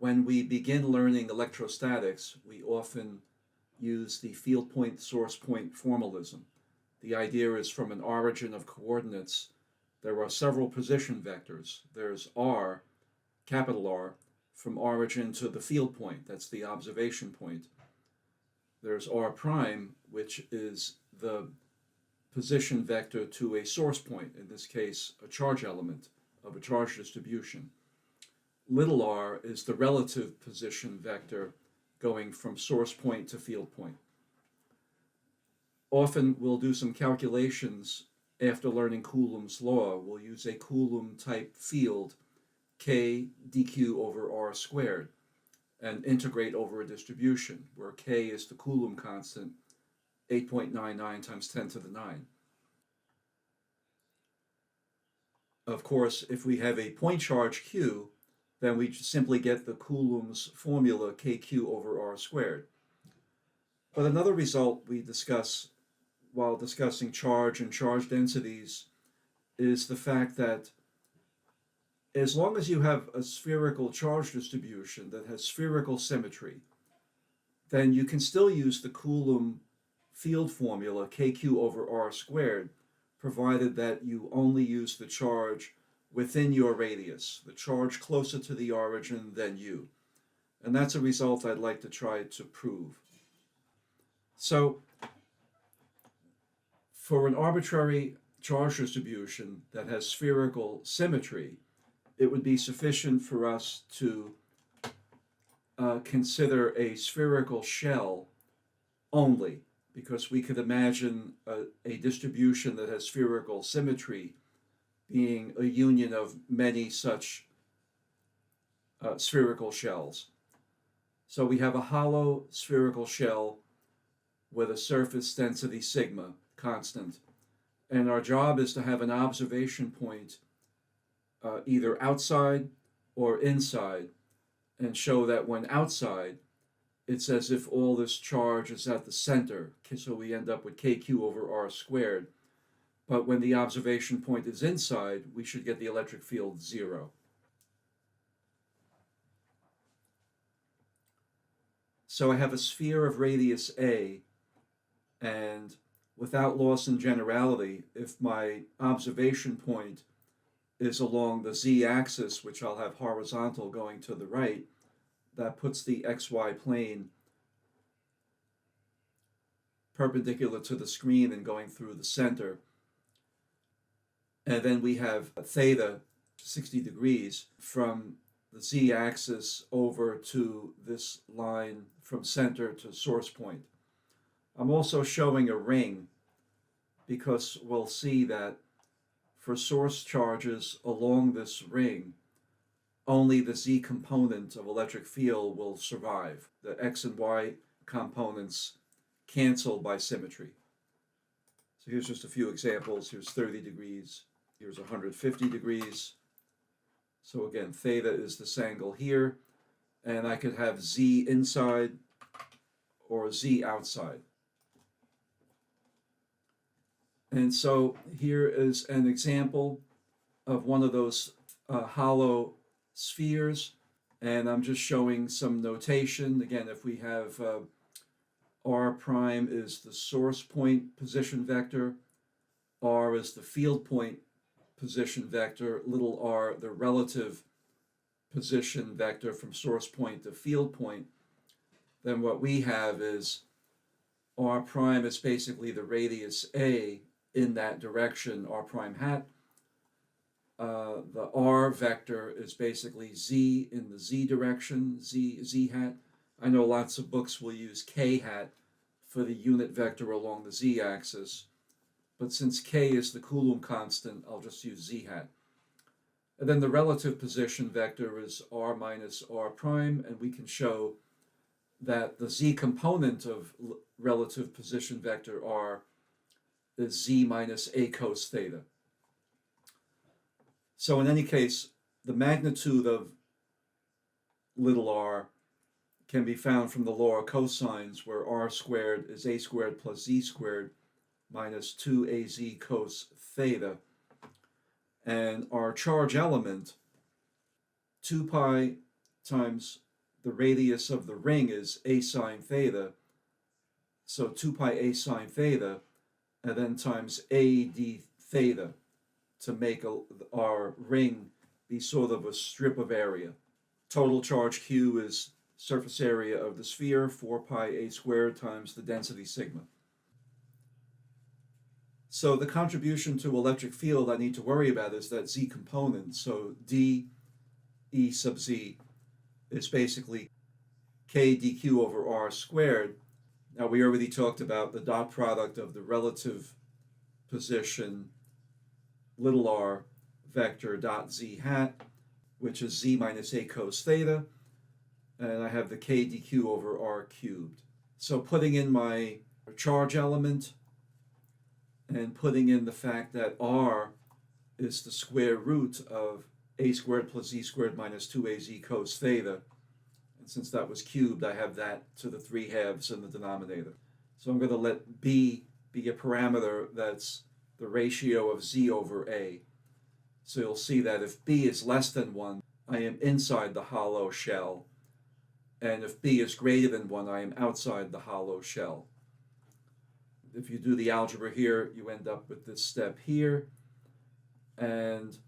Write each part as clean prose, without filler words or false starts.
When we begin learning electrostatics, we often use the field point source point formalism. The idea is from an origin of coordinates, there are several position vectors. There's R, capital R, from origin to the field point, that's the observation point. There's R prime, which is the position vector to a source point, in this case, a charge element of a charge distribution. Little r is the relative position vector going from source point to field point. Often we'll do some calculations after learning Coulomb's law. We'll use a Coulomb type field, k dq over r squared, and integrate over a distribution where k is the Coulomb constant, 8.99 times 10 to the 9. Of course, if we have a point charge q, then we simply get the Coulomb's formula kq over r squared. But another result we discuss while discussing charge and charge densities is the fact that as long as you have a spherical charge distribution that has spherical symmetry, then you can still use the Coulomb field formula kq over r squared, provided that you only use the charge within your radius, the charge closer to the origin than you. And that's a result I'd like to try to prove. So, for an arbitrary charge distribution that has spherical symmetry, it would be sufficient for us to consider a spherical shell only, because we could imagine a distribution that has spherical symmetry being a union of many such spherical shells. So we have a hollow spherical shell with a surface density sigma constant, and our job is to have an observation point either outside or inside, and show that when outside, it's as if all this charge is at the center, so we end up with kq over r squared. But when the observation point is inside, we should get the electric field 0. So I have a sphere of radius a, and without loss in generality, if my observation point is along the z-axis, which I'll have horizontal going to the right, that puts the xy plane perpendicular to the screen and going through the center. And then we have theta, 60 degrees, from the z-axis over to this line from center to source point. I'm also showing a ring because we'll see that for source charges along this ring, only the z component of electric field will survive. The x and y components cancel by symmetry. So here's just a few examples. Here's 30 degrees. Here's 150 degrees. So again, theta is this angle here, and I could have z inside or z outside. And so here is an example of one of those hollow spheres, and I'm just showing some notation. Again, if we have r prime is the source point position vector, r is the field point position vector, little r the relative position vector from source point to field point, then what we have is r prime is basically the radius a in that direction, r prime hat. The r vector is basically z in the z direction, z hat. I know lots of books will use k hat for the unit vector along the z-axis, but since k is the Coulomb constant, I'll just use z hat. And then the relative position vector is r minus r prime, and we can show that the z component of relative position vector r is z minus a cos theta. So in any case, the magnitude of little r can be found from the law of cosines, where r squared is a squared plus z squared minus 2az cos theta. And our charge element, 2 pi times the radius of the ring is a sine theta, so 2 pi a sine theta, and then times a d theta to make our ring be sort of a strip of area. Total charge Q is surface area of the sphere, 4 pi a squared times the density sigma. So the contribution to electric field I need to worry about is that z component. So d e sub z is basically k dq over r squared. Now we already talked about the dot product of the relative position little r vector dot z hat, which is z minus a cos theta, and I have the k dq over r cubed. So putting in my charge element and putting in the fact that r is the square root of a squared plus z squared minus 2az cos theta, and since that was cubed, I have that to the 3/2 in the denominator. So I'm going to let b be a parameter that's the ratio of z over a. So you'll see that if b is less than 1, I am inside the hollow shell, and if b is greater than 1, I am outside the hollow shell. If you do the algebra here, you end up with this step here, and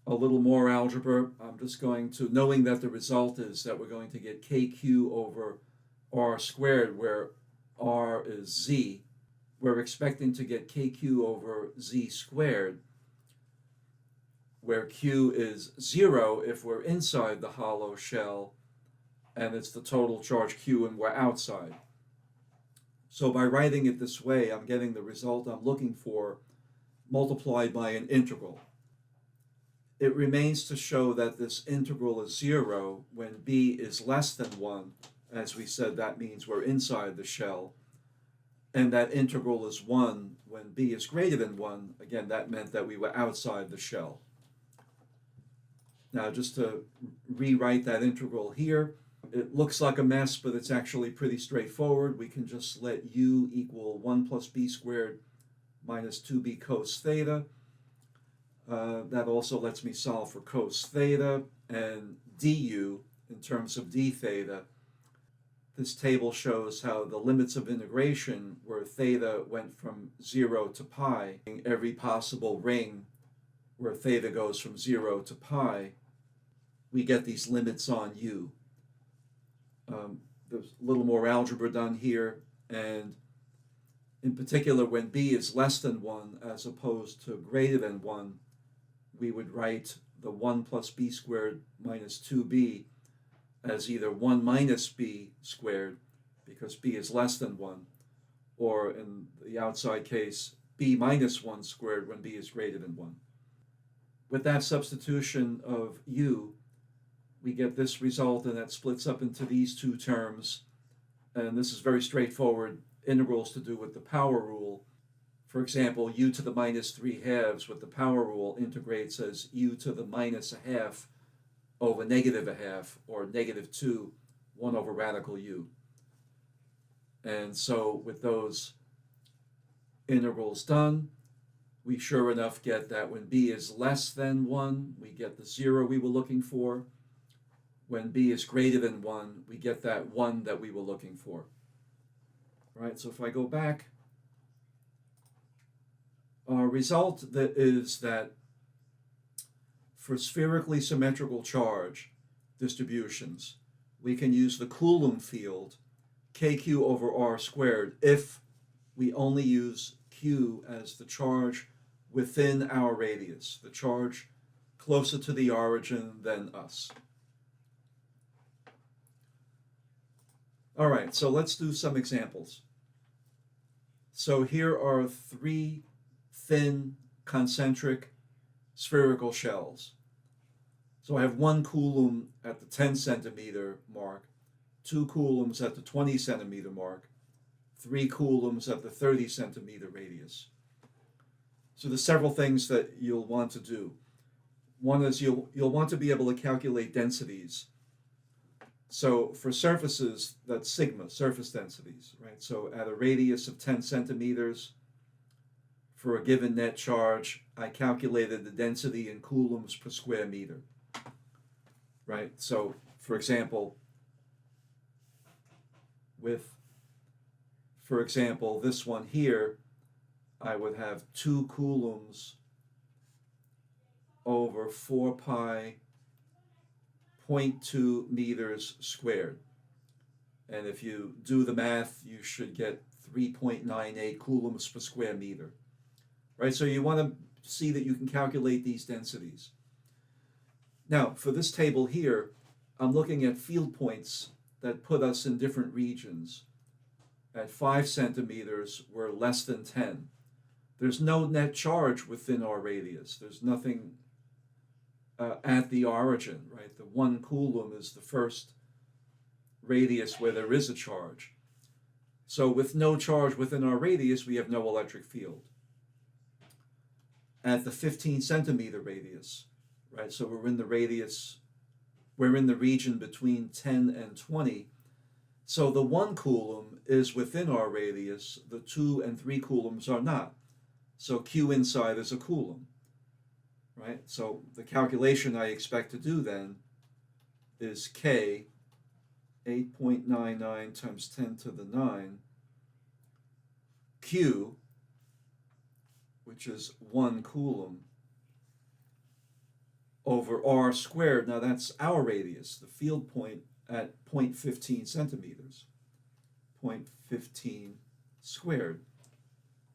a little more algebra. I'm just going to, knowing that the result is that we're going to get kq over r squared, where r is z, we're expecting to get kq over z squared, where q is 0 if we're inside the hollow shell, and it's the total charge q and we're outside. So by writing it this way, I'm getting the result I'm looking for multiplied by an integral. It remains to show that this integral is 0 when b is less than 1. As we said, that means we're inside the shell. And that integral is 1 when b is greater than 1. Again, that meant that we were outside the shell. Now, just to rewrite that integral here, it looks like a mess, but it's actually pretty straightforward. We can just let u equal 1 plus b squared minus 2b cos theta. That also lets me solve for cos theta, and du in terms of d theta. This table shows how the limits of integration, where theta went from 0 to pi, in every possible ring where theta goes from 0 to pi, we get these limits on u. There's a little more algebra done here, and in particular when b is less than 1 as opposed to greater than 1, we would write the 1 plus b squared minus 2b as either 1 minus b squared, because b is less than 1, or in the outside case, b minus 1 squared when b is greater than 1. With that substitution of u, we get this result, and that splits up into these two terms. And this is very straightforward integrals to do with the power rule. For example, u to the minus 3/2 with the power rule integrates as u to the minus 1/2 over negative 1/2, or negative 2, 1 over radical u. And so with those integrals done, we sure enough get that when b is less than 1, we get the 0 we were looking for. When b is greater than 1, we get that 1 that we were looking for. All right, so if I go back, our result that is that for spherically symmetrical charge distributions, we can use the Coulomb field, kq over r squared, if we only use q as the charge within our radius, the charge closer to the origin than us. All right, so let's do some examples. So here are 3 thin, concentric, spherical shells. So I have 1 coulomb at the 10 centimeter mark, 2 coulombs at the 20 centimeter mark, 3 coulombs at the 30 centimeter radius. So there's several things that you'll want to do. One is you'll want to be able to calculate densities. So for surfaces, that's sigma, surface densities, right? So at a radius of 10 centimeters, for a given net charge, I calculated the density in coulombs per square meter, right? So for example, with, for example, this one here, I would have 2 coulombs over 4 pi 0.2 meters squared. And if you do the math, you should get 3.98 coulombs per square meter. Right, so you want to see that you can calculate these densities. Now, for this table here, I'm looking at field points that put us in different regions. At 5 centimeters, we're less than 10. There's no net charge within our radius. There's nothing at the origin, right? The 1 coulomb is the first radius where there is a charge. So with no charge within our radius, we have no electric field. At the 15 centimeter radius, right? So we're in the region between 10 and 20. So the 1 coulomb is within our radius, the 2 and 3 coulombs are not. So Q inside is a coulomb, right? So the calculation I expect to do then is K 8.99 times 10 to the 9 Q, which is 1 coulomb, over R squared. Now that's our radius, the field point at 0.15 centimeters, 0.15 squared,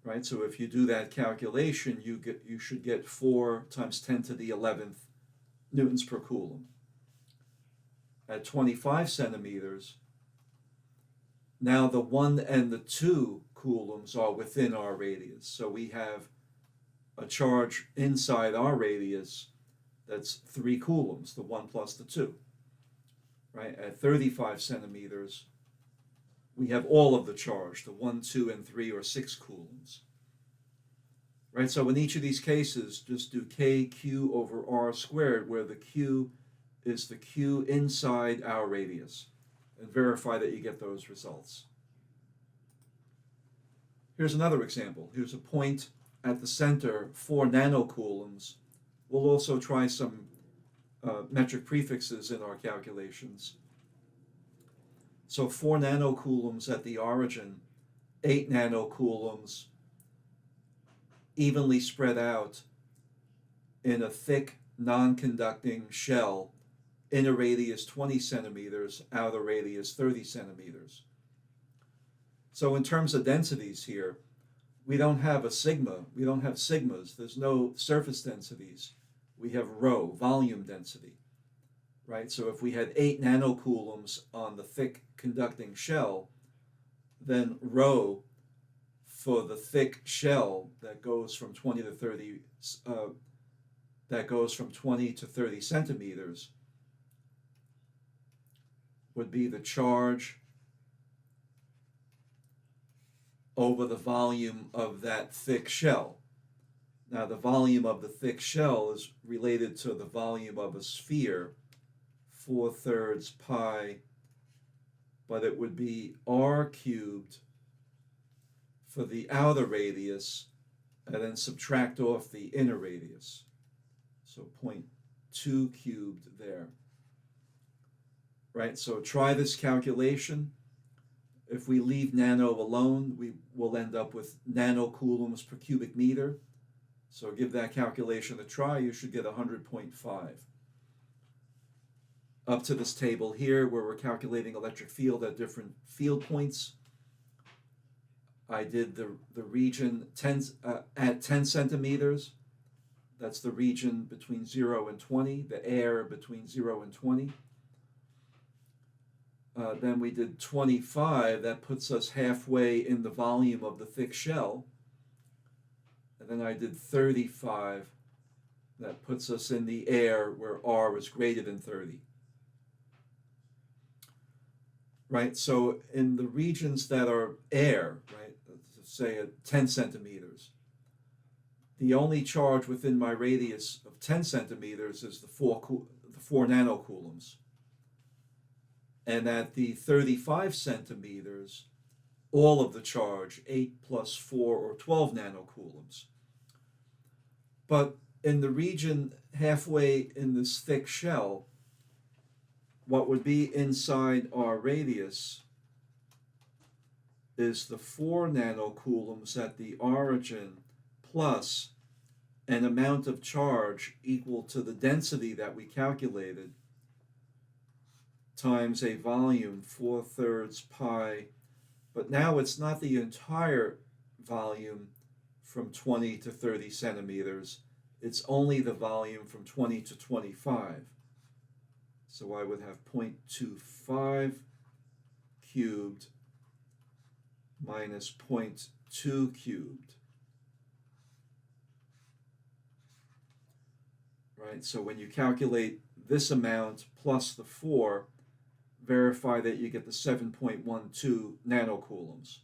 right? So if you do that calculation, you should get 4 times 10 to the 11th newtons per coulomb. At 25 centimeters, now the 1 and the 2 coulombs are within our radius. So we have a charge inside our radius that's 3 coulombs, the 1 plus the 2. Right? At 35 centimeters, we have all of the charge, the 1, 2, and 3, or 6 coulombs. Right? So in each of these cases, just do KQ over R squared, where the Q is the Q inside our radius, and verify that you get those results. Here's another example. Here's a point at the center, 4 nanocoulombs. We'll also try some metric prefixes in our calculations. So 4 nanocoulombs at the origin, 8 nanocoulombs evenly spread out in a thick, non-conducting shell, inner radius 20 centimeters, outer radius 30 centimeters. So in terms of densities here, we don't have a sigma, we don't have sigmas, there's no surface densities. We have rho, volume density, right? So if we had 8 nanocoulombs on the thick conducting shell, then rho for the thick shell that goes from 20 to 30 centimeters would be the charge over the volume of that thick shell. Now the volume of the thick shell is related to the volume of a sphere, 4/3 pi, but it would be R cubed for the outer radius, and then subtract off the inner radius. So 0.2 cubed there. Right, so try this calculation. If we leave nano alone, we will end up with nanocoulombs per cubic meter. So give that calculation a try, you should get 100.5. Up to this table here, where we're calculating electric field at different field points, I did the region at 10 centimeters. That's the region between 0 and 20, the air between 0 and 20. Then we did 25, that puts us halfway in the volume of the thick shell. And then I did 35, that puts us in the air where R is greater than 30. Right, so in the regions that are air, right, let's say at 10 centimeters, the only charge within my radius of 10 centimeters is the 4 nanocoulombs. And at the 35 centimeters, all of the charge, 8 plus 4, or 12 nanocoulombs. But in the region halfway in this thick shell, what would be inside our radius is the 4 nanocoulombs at the origin plus an amount of charge equal to the density that we calculated times a volume 4/3 pi, but now it's not the entire volume from 20 to 30 centimeters, it's only the volume from 20 to 25. So I would have 0.25 cubed minus 0.2 cubed. Right, so when you calculate this amount plus the 4, verify that you get the 7.12 nanocoulombs.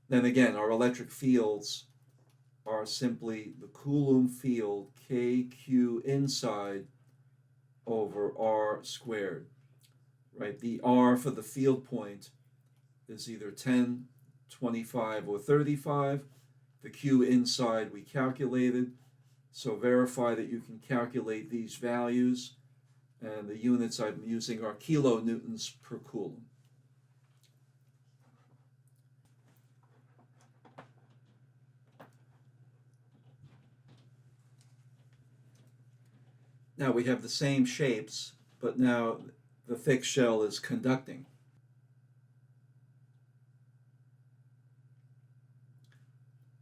Then again, our electric fields are simply the Coulomb field kq inside over r squared. Right, the r for the field point is either 10, 25, or 35. The q inside we calculated, so verify that you can calculate these values, and the units I'm using are kilonewtons per coulomb. Now we have the same shapes, but now the thick shell is conducting.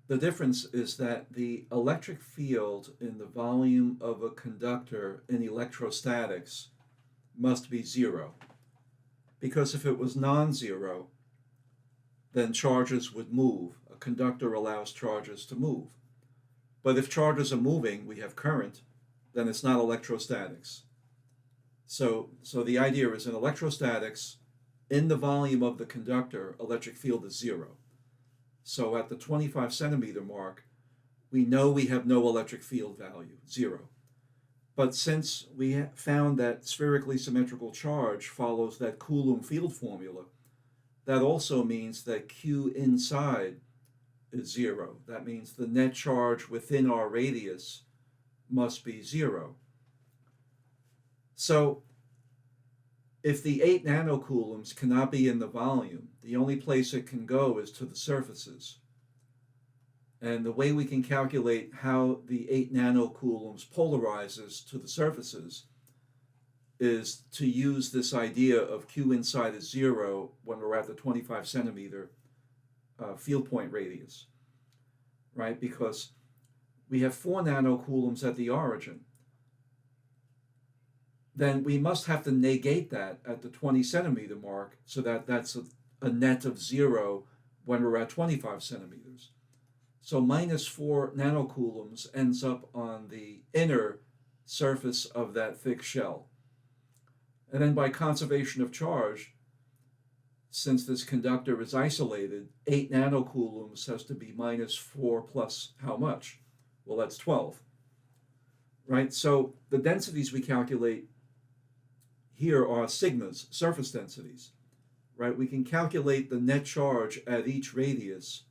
The difference is that the electric field in the volume of a conductor in electrostatics must be zero. Because if it was non-zero, then charges would move. A conductor allows charges to move. But if charges are moving, we have current, then it's not electrostatics. So the idea is in electrostatics, in the volume of the conductor, electric field is zero. So at the 25 centimeter mark, we know we have no electric field value, zero. But since we found that spherically symmetrical charge follows that Coulomb field formula, that also means that Q inside is zero. That means the net charge within our radius must be zero. So if the 8 nanocoulombs cannot be in the volume, the only place it can go is to the surfaces. And the way we can calculate how the 8 nanocoulombs polarizes to the surfaces is to use this idea of Q inside is zero when we're at the 25 centimeter field point radius, right? Because we have 4 nanocoulombs at the origin. Then we must have to negate that at the 20 centimeter mark so that that's a net of zero when we're at 25 centimeters. So minus 4 nanocoulombs ends up on the inner surface of that thick shell. And then by conservation of charge, since this conductor is isolated, 8 nanocoulombs has to be minus 4 plus how much? Well, that's 12, right? So the densities we calculate here are sigmas, surface densities, right? We can calculate the net charge at each radius,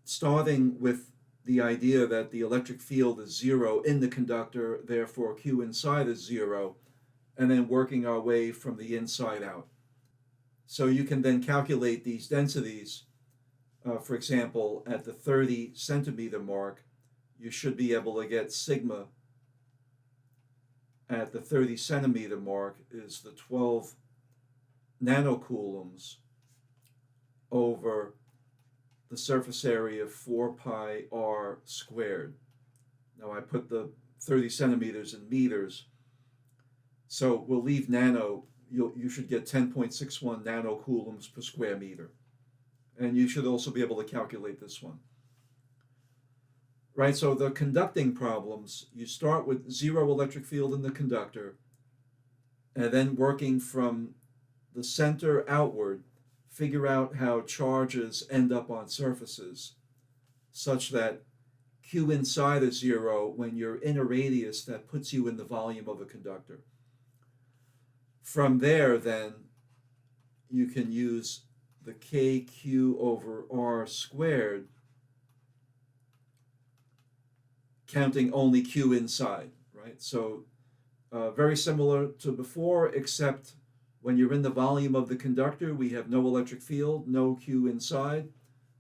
starting with the idea that the electric field is zero in the conductor, therefore Q inside is zero, and then working our way from the inside out. So you can then calculate these densities. For example, at the 30 centimeter mark, you should be able to get sigma at the 30 centimeter mark is the 12 nanocoulombs over the surface area of 4 pi r squared. Now I put the 30 centimeters in meters, so we'll leave nano. You should get 10.61 nanocoulombs per square meter. And you should also be able to calculate this one. Right, so the conducting problems, you start with zero electric field in the conductor, and then working from the center outward, figure out how charges end up on surfaces, such that Q inside is zero when you're in a radius that puts you in the volume of a conductor. From there, then, you can use the kq over r squared, counting only Q inside, right? So very similar to before, except When you're in the volume of the conductor, we have no electric field, no Q inside.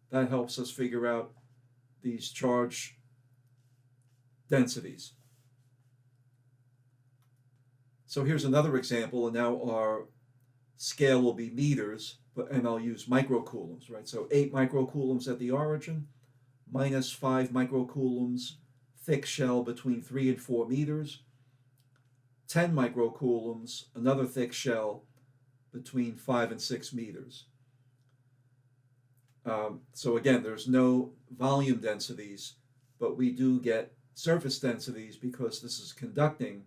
That helps us figure out these charge densities. So here's another example, and now our scale will be meters, and I'll use microcoulombs, right? So 8 microcoulombs at the origin, minus 5 microcoulombs, thick shell between 3 and 4 meters, 10 microcoulombs, another thick shell between 5 and 6 meters. So again, there's no volume densities, but we do get surface densities because this is conducting.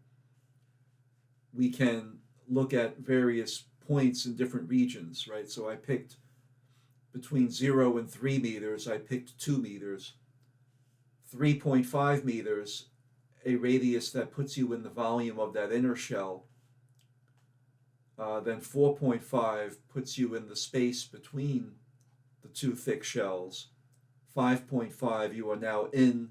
We can look at various points in different regions, right? So I picked between 0 and 3 meters, I picked 2 meters. 3.5 meters, a radius that puts you in the volume of that inner shell. Then 4.5 puts you in the space between the two thick shells. 5.5, you are now in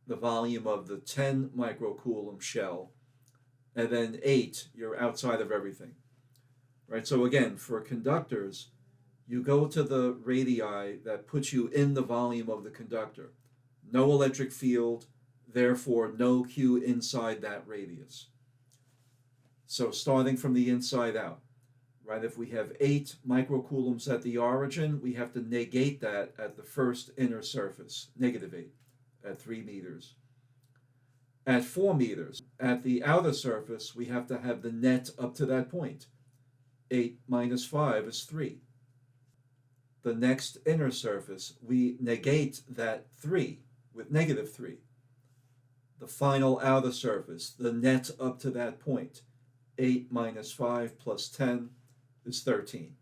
the volume of the 10 microcoulomb shell. And then 8, you're outside of everything. Right? So again, for conductors, you go to the radii that puts you in the volume of the conductor. No electric field, therefore no Q inside that radius. So starting from the inside out, right? If we have 8 microcoulombs at the origin, we have to negate that at the first inner surface, -8, at 3 meters. At 4 meters, at the outer surface, we have to have the net up to that point. 8 minus 5 is 3. The next inner surface, we negate that 3 with -3. The final outer surface, the net up to that point, 8 minus 5 plus 10 is 13.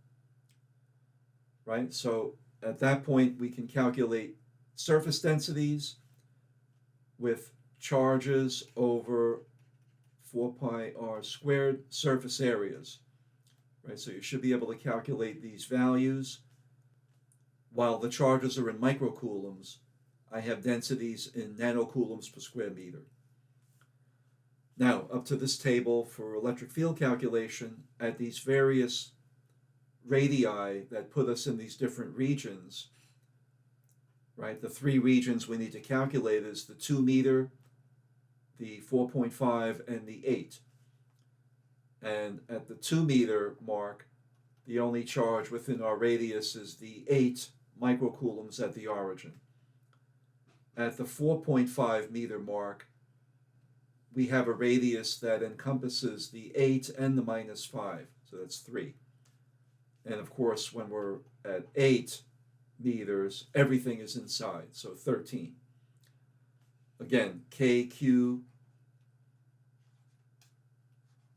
Right? So at that point, we can calculate surface densities with charges over 4 pi r squared surface areas. Right? So you should be able to calculate these values. While the charges are in microcoulombs, I have densities in nanocoulombs per square meter. Now, up to this table for electric field calculation, at these various radii that put us in these different regions, right? The 3 regions we need to calculate is the 2 meter, the 4.5, and the 8. And at the 2 meter mark, the only charge within our radius is the 8 microcoulombs at the origin. At the 4.5 meter mark, we have a radius that encompasses the 8 and the -5, so that's 3. And of course, when we're at 8 meters, everything is inside, so 13. Again, KQ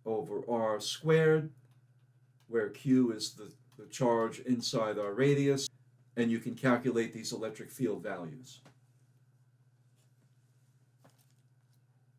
over R squared, where Q is the charge inside our radius, and you can calculate these electric field values.